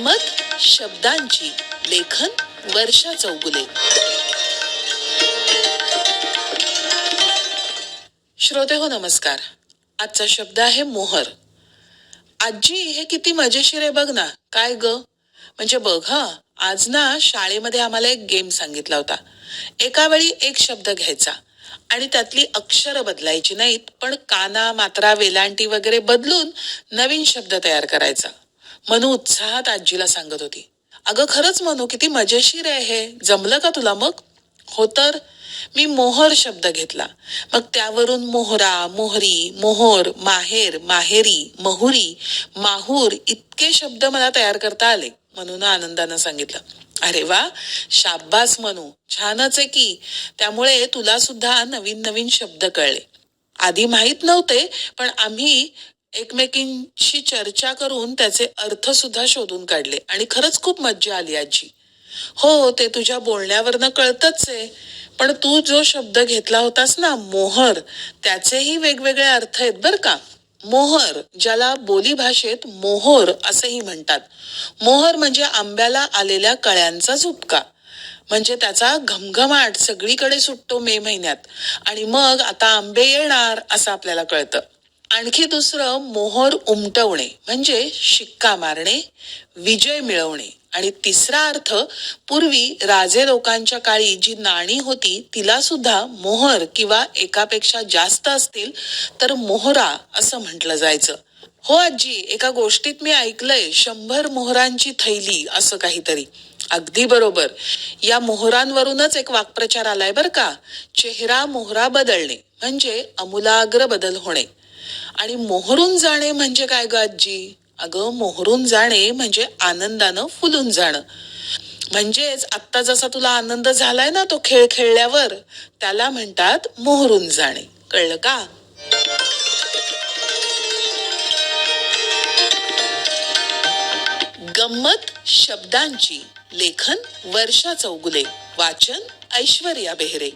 गंमत शब्दांची, लेखन वर्षा चौगुले. श्रोते हो नमस्कार. आजचा शब्द आहे मोहर. आजी हे किती मजेशीर आहे बघ ना. काय ग? म्हणजे बघ आज ना शाळेमध्ये आम्हाला एक गेम सांगितला होता. एका वेळी एक शब्द घ्यायचा आणि त्यातली अक्षरं बदलायची नाहीत, पण काना मात्रा वेलांटी वगैरे बदलून नवीन शब्द तयार करायचा. मनू उत्साहात आजीला सांगत होती. अगं खरंच मनू, किती मजेशीर आहे हे. जमलं का तुला मग? हो तर. मी मोहर शब्द घेतला. मग त्यावरून मोहरा, मोहरी, मोहोर, माहेर, माहेरी, महुरी, माहूर इतके शब्द मला तयार करता आले, म्हणून आनंदानं सांगितलं. अरे वा, शाब्बास मनू, छानच आहे की. त्यामुळे तुला सुद्धा नवीन नवीन शब्द कळले. आधी माहित नव्हते, पण आम्ही एकमेकींशी चर्चा करून त्याचे अर्थ सुद्धा शोधून काढले आणि खरंच खूप मज्जा आली आजी. हो, ते तुझ्या बोलण्यावरनं कळतच आहे. पण तू जो शब्द घेतला होतास ना मोहर, त्याचेही वेगवेगळे अर्थ आहेत बर का. मोहर, ज्याला बोली भाषेत मोहोर असेही म्हणतात. मोहर म्हणजे आंब्याला आलेल्या कळ्यांचा झुपका. म्हणजे त्याचा घमघमाट सगळीकडे सुटतो मे महिन्यात आणि मग आता आंबे येणार असं आपल्याला कळतं. आणखी दुसरं मोहोर उमटवणे म्हणजे शिक्का मारणे, विजय मिळवणे. आणि तिसरा अर्थ, पूर्वी राजे लोकांच्या काळी जी नाणी होती तिला सुद्धा मोहर किंवा एकापेक्षा जास्त असतील तर मोहरा असं म्हटलं जायचं. हो आजी, एका गोष्टीत मी ऐकलंय 100 मोहरांची थैली असं काहीतरी. अगदी बरोबर. या मोहरांवरूनच एक वाक्प्रचार आलाय बर का. चेहरा मोहरा बदलणे म्हणजे अमूलाग्र बदल होणे. आणि मोहरून जाणे म्हणजे काय ग आजी? अगं मोहरून जाणे म्हणजे आनंदानं फुलून जाणं. म्हणजेच आत्ता जसा तुला आनंद झालाय ना तो खेळ खेळल्यावर, त्याला म्हणतात मोहरून जाणे. कळलं का? गंमत शब्दांची, लेखन वर्षा चौगुले, वाचन ऐश्वर्या बेहरे.